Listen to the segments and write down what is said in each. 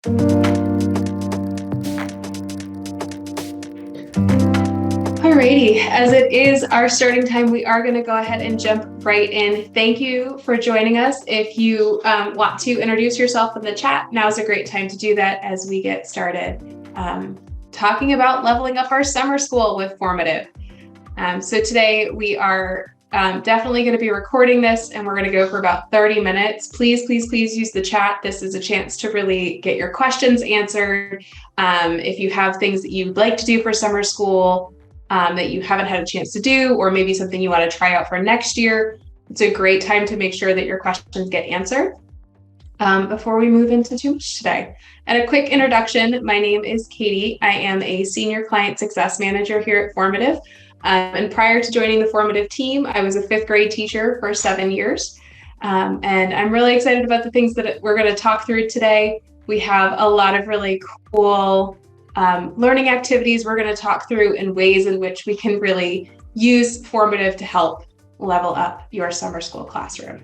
Alrighty, as it is our starting time, we are going to go ahead and jump right in. Thank you for joining us. If you want to introduce yourself in the chat, now's a great time to do that as we get started talking about leveling up our summer school with Formative. So today we are definitely going to be recording this, and we're going to go for about 30 minutes. Please use the chat. This is a chance to really get your questions answered. If you have things that you'd like to do for summer school that you haven't had a chance to do, or maybe something you want to try out for next year, it's a great time to make sure that your questions get answered before we move into too much today. And a quick introduction, my name is Katie. I am a Senior Client Success Manager here at Formative. And prior to joining the Formative team, I was a 5th grade teacher for 7 years. And I'm really excited about the things that we're going to talk through today. We have a lot of really cool learning activities we're going to talk through, and ways in which we can really use Formative to help level up your summer school classroom.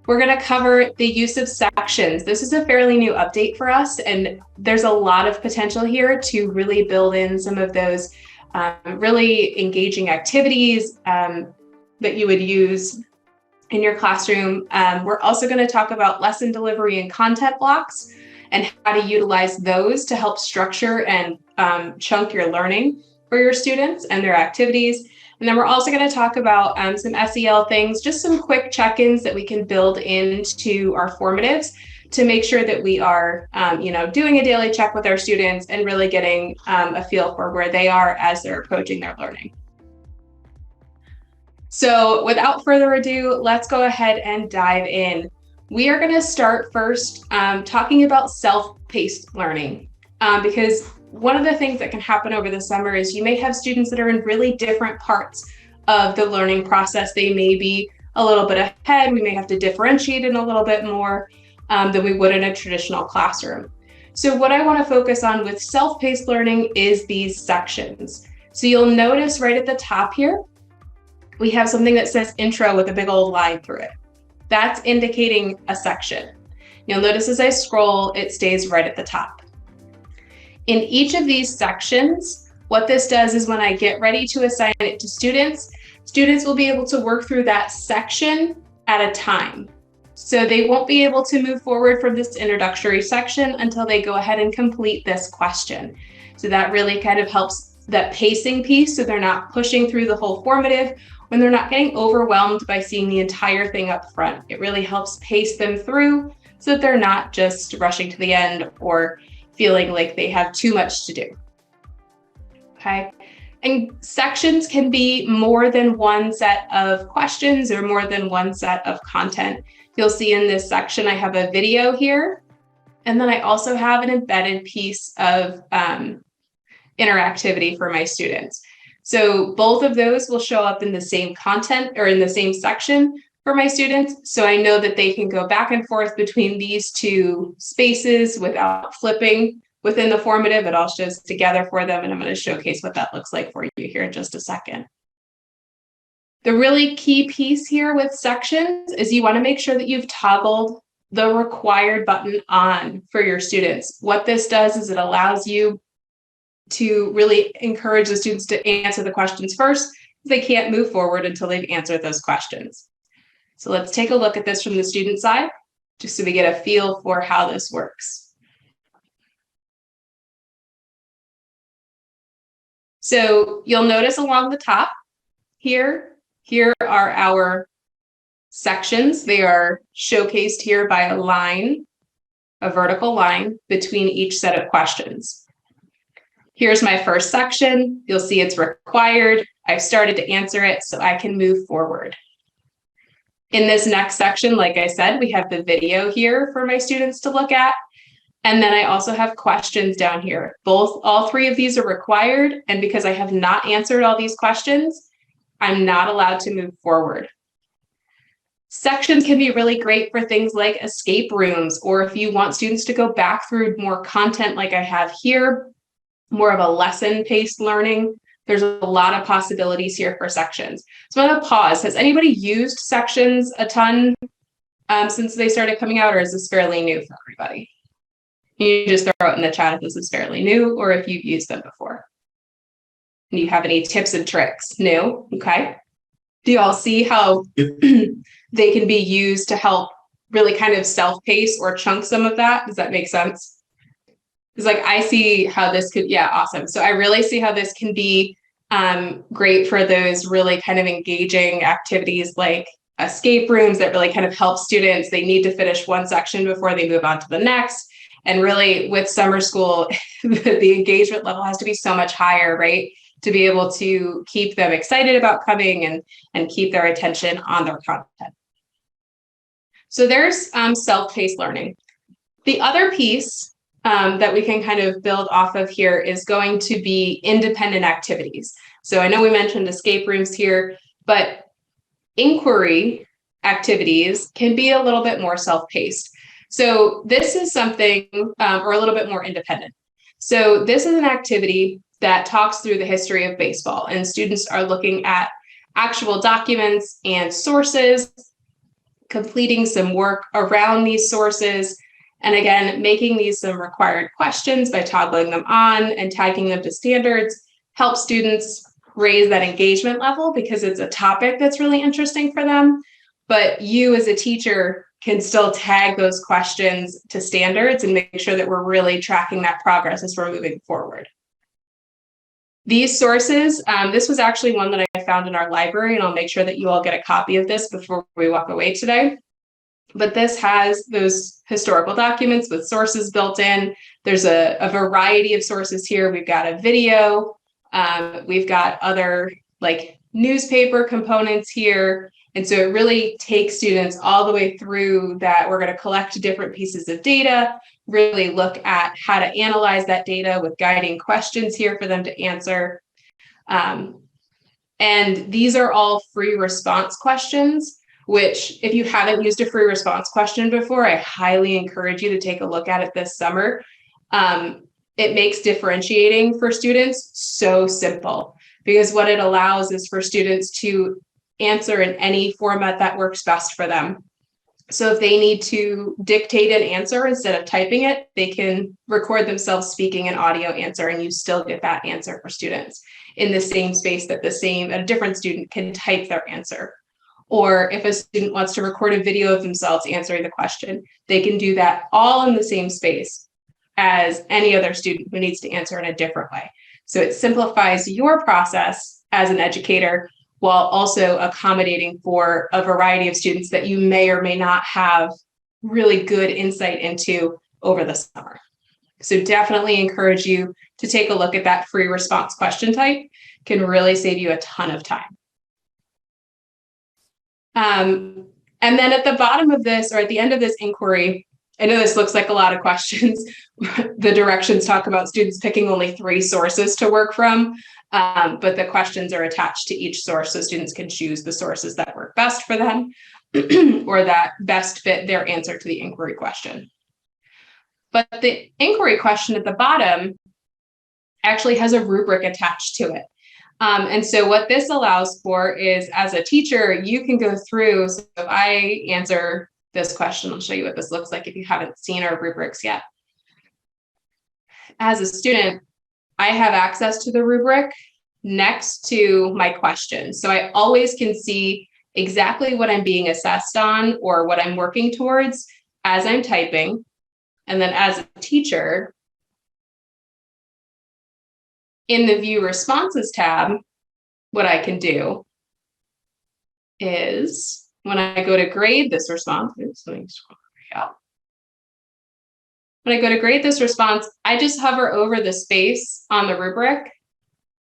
We're going to cover the use of sections. This is a fairly new update for us, and there's a lot of potential here to really build in some of those really engaging activities that you would use in your classroom. We're also going to talk about lesson delivery and content blocks, and how to utilize those to help structure and chunk your learning for your students and their activities. And then we're also going to talk about some SEL things, just some quick check-ins that we can build into our formatives to make sure that we are doing a daily check with our students and really getting a feel for where they are as they're approaching their learning. So without further ado, let's go ahead and dive in. We are going to start first talking about self-paced learning, because one of the things that can happen over the summer is you may have students that are in really different parts of the learning process. They may be a little bit ahead. We may have to differentiate it a little bit more than we would in a traditional classroom. So what I want to focus on with self-paced learning is these sections. So you'll notice right at the top here, we have something that says intro with a big old line through it. That's indicating a section. You'll notice as I scroll, it stays right at the top. In each of these sections, what this does is when I get ready to assign it to students, students will be able to work through that section at a time. So they won't be able to move forward from this introductory section until they go ahead and complete this question. So that really kind of helps that pacing piece, so they're not pushing through the whole formative when they're not getting overwhelmed by seeing the entire thing up front. It really helps pace them through so that they're not just rushing to the end or feeling like they have too much to do. Okay. And sections can be more than one set of questions or more than one set of content. You'll see in this section, I have a video here, and then I also have an embedded piece of interactivity for my students. So both of those will show up in the same content or in the same section for my students. So I know that they can go back and forth between these two spaces without flipping within the formative. It all shows together for them, and I'm going to showcase what that looks like for you here in just a second. The really key piece here with sections is you want to make sure that you've toggled the required button on for your students. What this does is it allows you to really encourage the students to answer the questions first. They can't move forward until they've answered those questions. So let's take a look at this from the student side, just so we get a feel for how this works. So you'll notice along the top here are our sections. They are showcased here by a line, a vertical line between each set of questions. Here's my first section. You'll see it's required. I've started to answer it, so I can move forward. In this next section, like I said, we have the video here for my students to look at. And then I also have questions down here. All three of these are required. And because I have not answered all these questions, I'm not allowed to move forward. Sections can be really great for things like escape rooms, or if you want students to go back through more content like I have here, more of a lesson-paced learning. There's a lot of possibilities here for sections. So I'm going to pause. Has anybody used sections a ton since they started coming out, or is this fairly new for everybody? You just throw it in the chat if this is fairly new or if you've used them before. And you have any tips and tricks? New, okay. Do you all see how they can be used to help really kind of self-pace or chunk some of that? Does that make sense? It's like, I see how this could, yeah, awesome. So I really see how this can be great for those really kind of engaging activities like escape rooms that really kind of help students. They need to finish one section before they move on to the next. And really with summer school, the engagement level has to be so much higher, right? To be able to keep them excited about coming and keep their attention on their content. So there's self-paced learning. The other piece that we can kind of build off of here is going to be independent activities. So I know we mentioned escape rooms here, but inquiry activities can be a little bit more self-paced. So this is something, or a little bit more independent. So this is an activity that talks through the history of baseball, and students are looking at actual documents and sources, completing some work around these sources, and again, making these some required questions by toggling them on and tagging them to standards, help students raise that engagement level because it's a topic that's really interesting for them. But you as a teacher can still tag those questions to standards and make sure that we're really tracking that progress as we're moving forward. These sources, this was actually one that I found in our library, and I'll make sure that you all get a copy of this before we walk away today. But this has those historical documents with sources built in. There's a variety of sources here. We've got a video, we've got other like newspaper components here. And so it really takes students all the way through that. We're going to collect different pieces of data, really look at how to analyze that data with guiding questions here for them to answer. And these are all free response questions, which if you haven't used a free response question before, I highly encourage you to take a look at it this summer. It makes differentiating for students so simple, because what it allows is for students to answer in any format that works best for them. So if they need to dictate an answer instead of typing it, they can record themselves speaking an audio answer, and you still get that answer for students in the same space that a different student can type their answer. Or if a student wants to record a video of themselves answering the question, they can do that all in the same space as any other student who needs to answer in a different way. So it simplifies your process as an educator while also accommodating for a variety of students that you may or may not have really good insight into over the summer. So definitely encourage you to take a look at that free response question type. Can really save you a ton of time. And then at the bottom of this, or at the end of this inquiry, I know this looks like a lot of questions. The directions talk about students picking only 3 sources to work from, but the questions are attached to each source, so students can choose the sources that work best for them or that best fit their answer to the inquiry question. But the inquiry question at the bottom actually has a rubric attached to it. And so what this allows for is, as a teacher, you can go through. So if I answer this question, I'll show you what this looks like if you haven't seen our rubrics yet. As a student, I have access to the rubric next to my question. So I always can see exactly what I'm being assessed on or what I'm working towards as I'm typing. And then as a teacher, in the View Responses tab, what I can do is when I go to grade this response, when I go to grade this response, I just hover over the space on the rubric,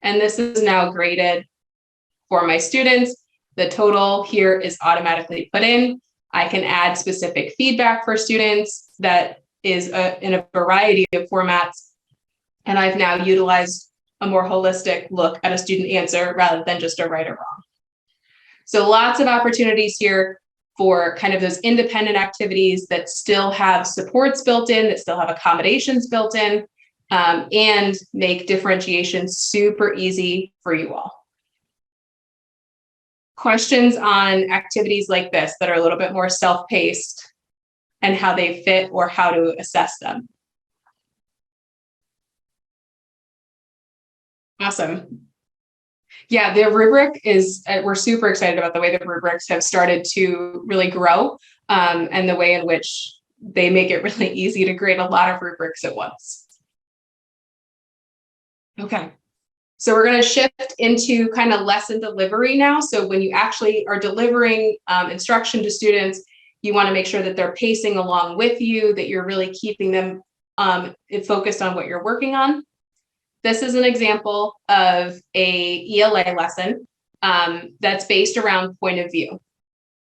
and this is now graded for my students. The total here is automatically put in. I can add specific feedback for students that is in a variety of formats, and I've now utilized a more holistic look at a student answer rather than just a right or wrong. So lots of opportunities here for kind of those independent activities that still have supports built in, that still have accommodations built in, and make differentiation super easy for you all. questions on activities like this that are a little bit more self-paced and how they fit or how to assess them? Awesome. Yeah, the rubric is, we're super excited about the way the rubrics have started to really grow, and the way in which they make it really easy to grade a lot of rubrics at once. Okay. So we're going to shift into kind of lesson delivery now. So when you actually are delivering instruction to students, you want to make sure that they're pacing along with you, that you're really keeping them focused on what you're working on. This is an example of a ELA lesson that's based around point of view.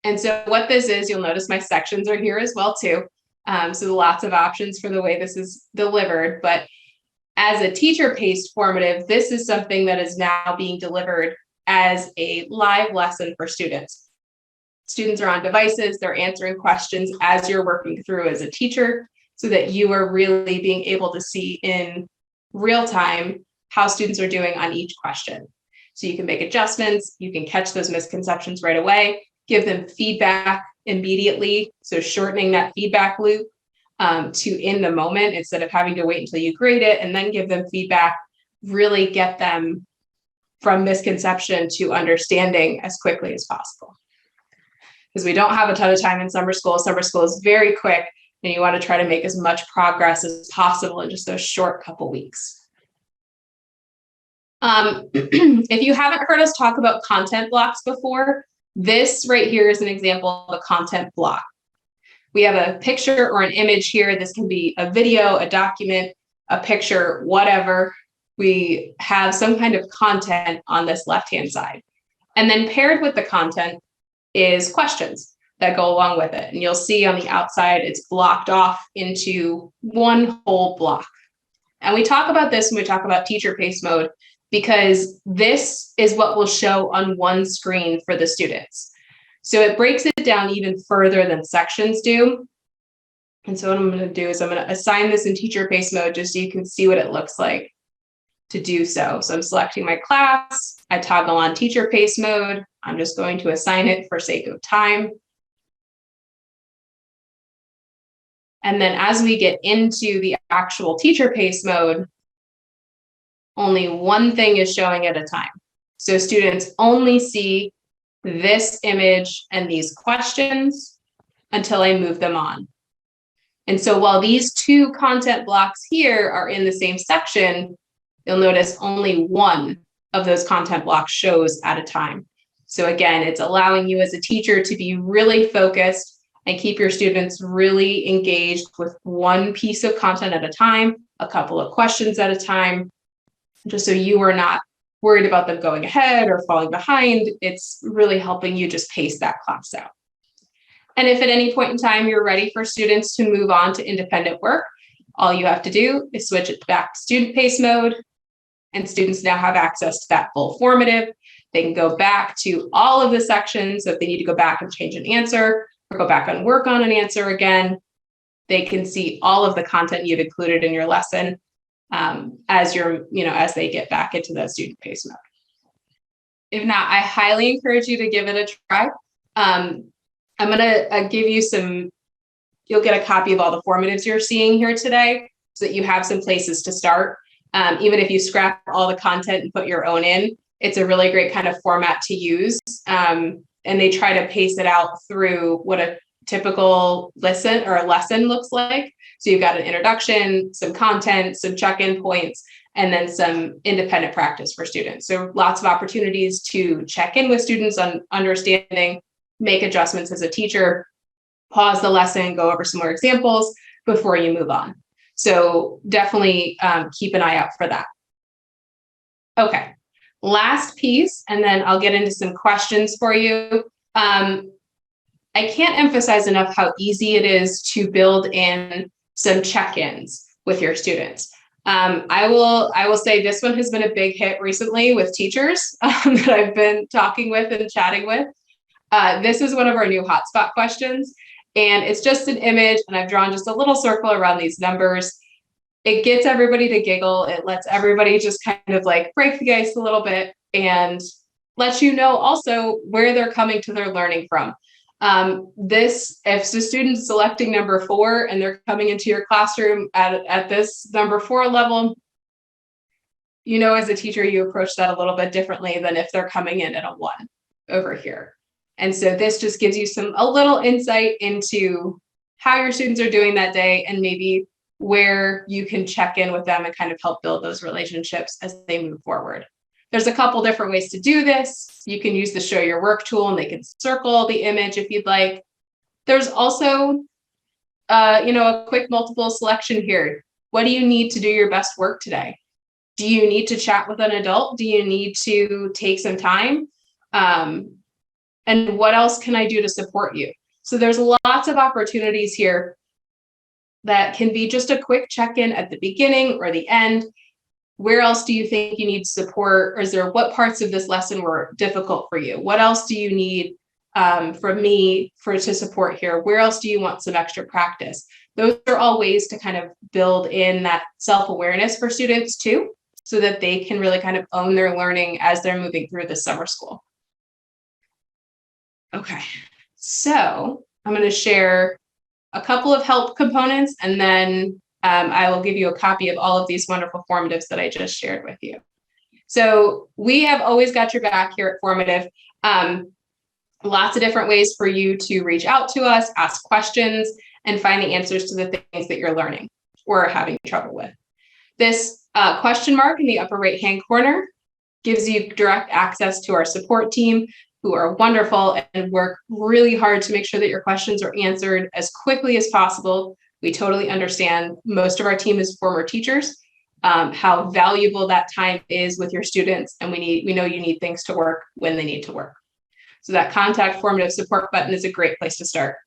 And so what this is, you'll notice my sections are here as well too. So lots of options for the way this is delivered. But as a teacher-paced formative, this is something that is now being delivered as a live lesson for students. Students are on devices, they're answering questions as you're working through as a teacher, so that you are really being able to see in real time how students are doing on each question. So you can make adjustments, you can catch those misconceptions right away, give them feedback immediately, so shortening that feedback loop to in the moment instead of having to wait until you grade it and then give them feedback. Really get them from misconception to understanding as quickly as possible. Because we don't have a ton of time in summer school. Summer school is very quick, and you want to try to make as much progress as possible in just those short couple weeks. If you haven't heard us talk about content blocks before, this right here is an example of a content block. We have a picture or an image here. This can be a video, a document, a picture, whatever. We have some kind of content on this left-hand side. And then paired with the content is questions that go along with it. And you'll see on the outside, it's blocked off into one whole block. And we talk about this when we talk about teacher pace mode, because this is what will show on one screen for the students. So it breaks it down even further than sections do. And so what I'm going to do is I'm going to assign this in teacher pace mode just so you can see what it looks like to do so. So I'm selecting my class. I toggle on teacher pace mode. I'm just going to assign it for sake of time. And then as we get into the actual teacher pace mode, only one thing is showing at a time. So students only see this image and these questions until I move them on. And so while these two content blocks here are in the same section, you'll notice only one of those content blocks shows at a time. So again, it's allowing you as a teacher to be really focused and keep your students really engaged with one piece of content at a time, a couple of questions at a time, just so you are not worried about them going ahead or falling behind. It's really helping you just pace that class out. And if at any point in time you're ready for students to move on to independent work, all you have to do is switch it back to student pace mode, and students now have access to that full formative. They can go back to all of the sections. So if they need to go back and change an answer or go back and work on an answer again, they can see all of the content you've included in your lesson as they get back into the student pace mode. If not, I highly encourage you to give it a try. I'm going to give you you'll get a copy of all the formatives you're seeing here today so that you have some places to start. Even if you scrap all the content and put your own in, it's a really great kind of format to use. And they try to pace it out through what a typical lesson looks like. So you've got an introduction, some content, some check-in points, and then some independent practice for students. So lots of opportunities to check in with students on understanding, make adjustments as a teacher, pause the lesson, go over some more examples before you move on. So definitely keep an eye out for that. Okay, last piece, and then I'll get into some questions for you. I can't emphasize enough how easy it is to build in some check-ins with your students. I will say this one has been a big hit recently with teachers that I've been talking with and chatting with. This is one of our new hotspot questions, and it's just an image, and I've drawn just a little circle around these numbers. It gets everybody to giggle. It lets everybody just kind of like break the ice a little bit. And lets you know also where they're coming to their learning from. If the student's selecting number 4 and they're coming into your classroom at this number 4 level, as a teacher, you approach that a little bit differently than if they're coming in at a 1 over here. And so this just gives you a little insight into how your students are doing that day and maybe where you can check in with them and kind of help build those relationships as they move forward. There's a couple different ways to do this. You can use the show your work tool and they can circle the image if you'd like. There's also, a quick multiple selection here. What do you need to do your best work today? Do you need to chat with an adult? Do you need to take some time? And what else can I do to support you? So there's lots of opportunities here that can be just a quick check-in at the beginning or the end. Where else do you think you need support? Or what parts of this lesson were difficult for you? What else do you need from me to support here? Where else do you want some extra practice? Those are all ways to kind of build in that self-awareness for students too, so that they can really kind of own their learning as they're moving through the summer school. Okay, so I'm going to share a couple of help components, and then I will give you a copy of all of these wonderful formatives that I just shared with you. So we have always got your back here at Formative. Lots of different ways for you to reach out to us, ask questions, and find the answers to the things that you're learning or having trouble with. This question mark in the upper right-hand corner gives you direct access to our support team, who are wonderful and work really hard to make sure that your questions are answered as quickly as possible. We totally understand most of our team is former teachers, how valuable that time is with your students, and we know you need things to work when they need to work. So that contact Formative support button is a great place to start.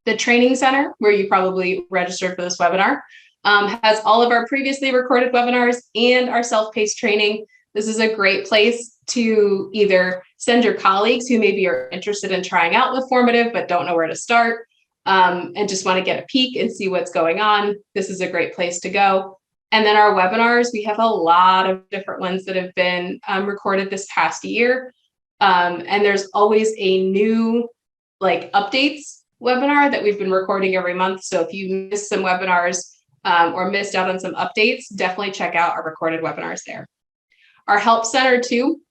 The training center, where you probably registered for this webinar, has all of our previously recorded webinars and our self-paced training. This is a great place to either send your colleagues who maybe are interested in trying out with Formative but don't know where to start, and just want to get a peek and see what's going on. This is a great place to go. And then our webinars, we have a lot of different ones that have been recorded this past year. And there's always a new updates webinar that we've been recording every month. So if you missed some webinars or missed out on some updates, definitely check out our recorded webinars there. Our Help Center too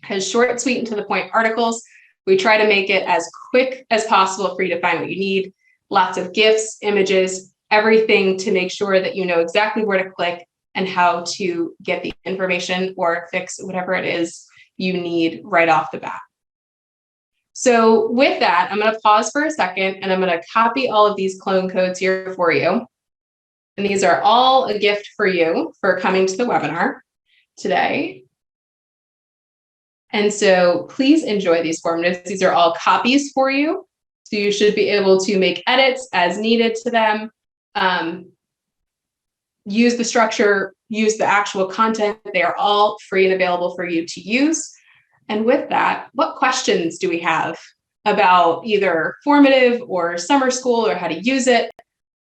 has short, sweet, and to the point articles. We try to make it as quick as possible for you to find what you need. Lots of GIFs, images, everything to make sure that you know exactly where to click and how to get the information or fix whatever it is you need right off the bat. So with that, I'm going to pause for a second and I'm going to copy all of these clone codes here for you. And these are all a gift for you for coming to the webinar today. And so please enjoy these formatives. These are all copies for you. So you should be able to make edits as needed to them. Use the structure, use the actual content. They are all free and available for you to use. And with that, what questions do we have about either Formative or summer school or how to use it?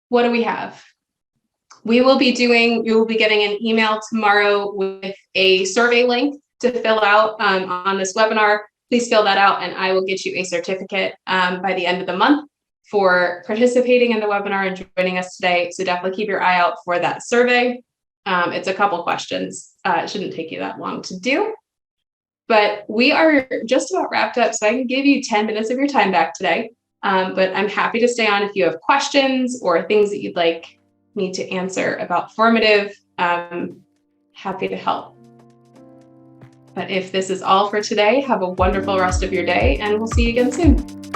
What do we have? You will be getting an email tomorrow with a survey link to fill out on this webinar. Please fill that out and I will get you a certificate by the end of the month for participating in the webinar and joining us today. So definitely keep your eye out for that survey. It's a couple questions. It shouldn't take you that long to do. But we are just about wrapped up, so I can give you 10 minutes of your time back today. But I'm happy to stay on if you have questions or things that you'd like me to answer about Formative. Happy to help. But if this is all for today, have a wonderful rest of your day, and we'll see you again soon.